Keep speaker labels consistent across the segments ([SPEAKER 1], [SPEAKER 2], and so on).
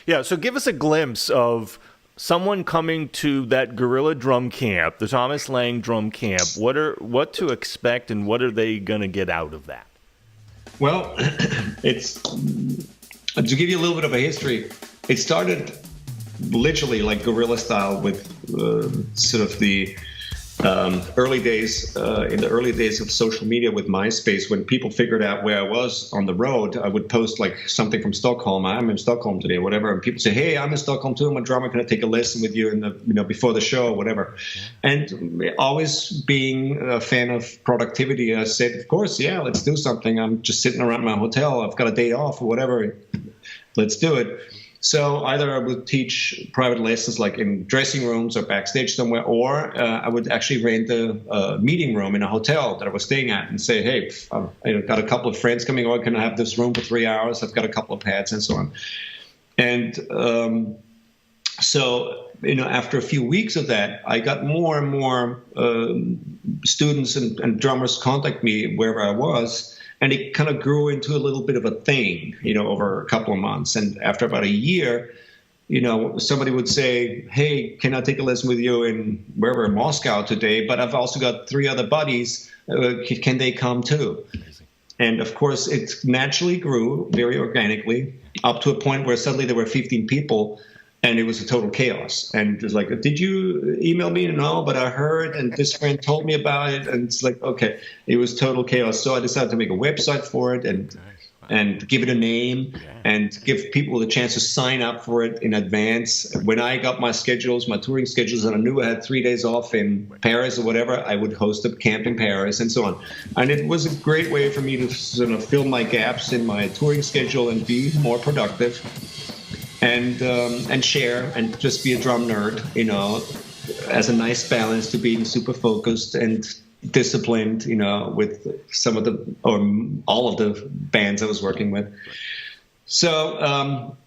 [SPEAKER 1] Yeah, so give us a glimpse of someone coming to that guerrilla drum camp, the Thomas Lang drum camp. What to expect and what are they going to get out of that?
[SPEAKER 2] Well, it's to give you a little bit of a history. It started literally like guerrilla style with sort of the early days, in the early days of social media with MySpace, when people figured out where I was on the road. I would post like something from Stockholm. I'm in Stockholm today, whatever, and people say, "Hey, I'm in Stockholm too. I'm a drummer. Can I take a lesson with you before the show, or whatever?" And always being a fan of productivity, I said, "Of course, yeah, let's do something. I'm just sitting around my hotel. I've got a day off or whatever. Let's do it." So either I would teach private lessons like in dressing rooms or backstage somewhere, or I would actually rent a meeting room in a hotel that I was staying at and say, "Hey, I've got a couple of friends coming over. Can I have this room for 3 hours? I've got a couple of pads," and so on. And so after a few weeks of that, I got more and more students and drummers contact me wherever I was. And it kind of grew into a little bit of a thing, over a couple of months. And after about a year, somebody would say, "Hey, can I take a lesson with you in wherever, Moscow today? But I've also got 3 other buddies. Can they come too?" Amazing. And of course, it naturally grew very organically up to a point where suddenly there were 15 people. And it was a total chaos. And it was like, "Did you email me?" "No, but I heard, and this friend told me about it." And it's like, okay, it was total chaos. So I decided to make a website for it and give it a name and give people the chance to sign up for it in advance. When I got my touring schedules, and I knew I had 3 days off in Paris or whatever, I would host a camp in Paris and so on. And it was a great way for me to sort of fill my gaps in my touring schedule and be more productive. And share and just be a drum nerd, as a nice balance to being super focused and disciplined, with some of all of the bands I was working with. So,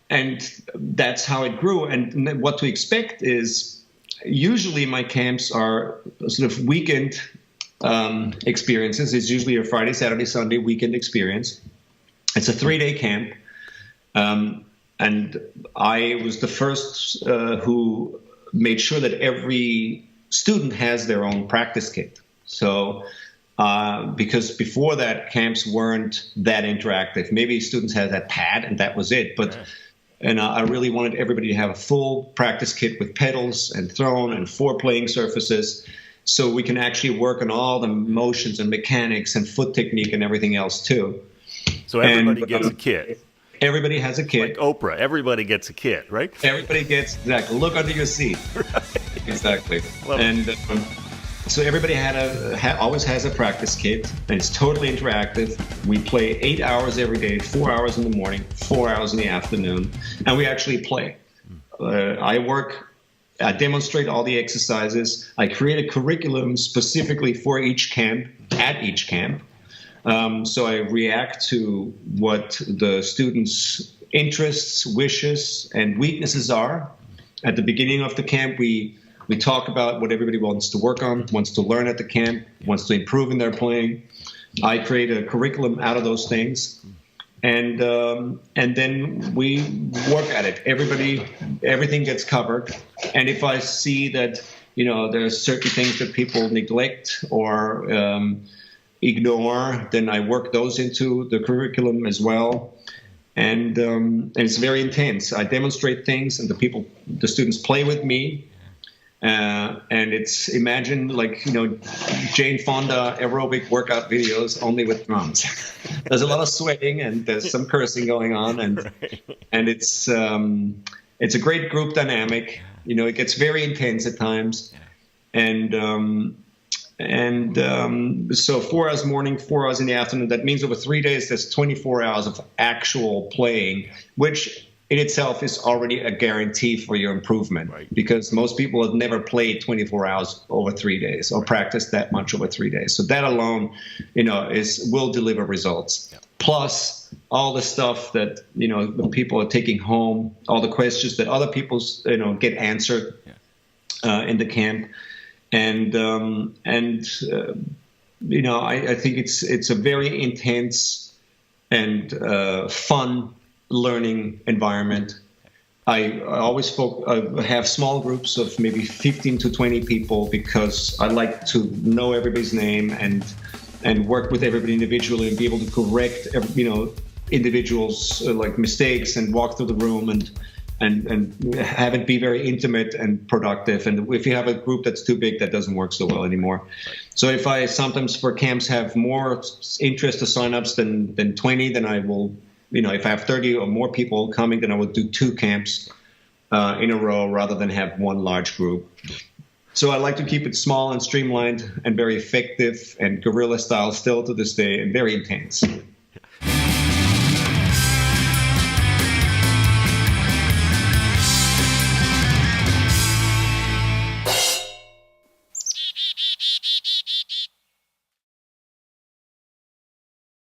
[SPEAKER 2] and that's how it grew. And what to expect is usually my camps are sort of weekend experiences. It's usually a Friday, Saturday, Sunday weekend experience. It's a 3-day camp. And I was the first who made sure that every student has their own practice kit. So, because before that, camps weren't that interactive. Maybe students had that pad and that was it. But I really wanted everybody to have a full practice kit with pedals and throne and 4 playing surfaces, so we can actually work on all the motions and mechanics and foot technique and everything else too.
[SPEAKER 1] So everybody gets a kit.
[SPEAKER 2] Everybody has a kit.
[SPEAKER 1] Like Oprah, everybody gets a kit, right?
[SPEAKER 2] Everybody gets, exactly. Look under your seat. Right. Exactly. And so everybody always has a practice kit, and it's totally interactive. We play 8 hours every day, 4 hours in the morning, 4 hours in the afternoon, and we actually play. I demonstrate all the exercises. I create a curriculum specifically for each camp, at each camp. So I react to what the students' interests, wishes, and weaknesses are. At the beginning of the camp, we talk about what everybody wants to work on, wants to learn at the camp, wants to improve in their playing. I create a curriculum out of those things, and then we work at it. Everything gets covered. And if I see that there's certain things that people neglect or ignore, then I work those into the curriculum as well. And it's very intense. I demonstrate things, and the students play with me. And it's, imagine Jane Fonda aerobic workout videos only with drums. There's a lot of sweating and there's some cursing going on, and it's a great group dynamic. It gets very intense at times, so 4 hours morning, 4 hours in the afternoon. That means over 3 days, there's 24 hours of actual playing, which in itself is already a guarantee for your improvement, right? Because most people have never played 24 hours over 3 days or practiced that much over 3 days. So that alone, will deliver results. Yeah. Plus all the stuff that, the people are taking home, all the questions that other people, get answered in the camp. And I think it's a very intense and fun learning environment. I always have small groups of maybe 15 to 20 people because I like to know everybody's name and work with everybody individually and be able to correct, individuals like mistakes and walk through the room and have it be very intimate and productive. And if you have a group that's too big, that doesn't work so well anymore. So if I sometimes for camps have more interest to signups than 20, then I will, if I have 30 or more people coming, then I will do 2 camps in a row rather than have one large group. So I like to keep it small and streamlined and very effective and guerrilla style still to this day and very intense.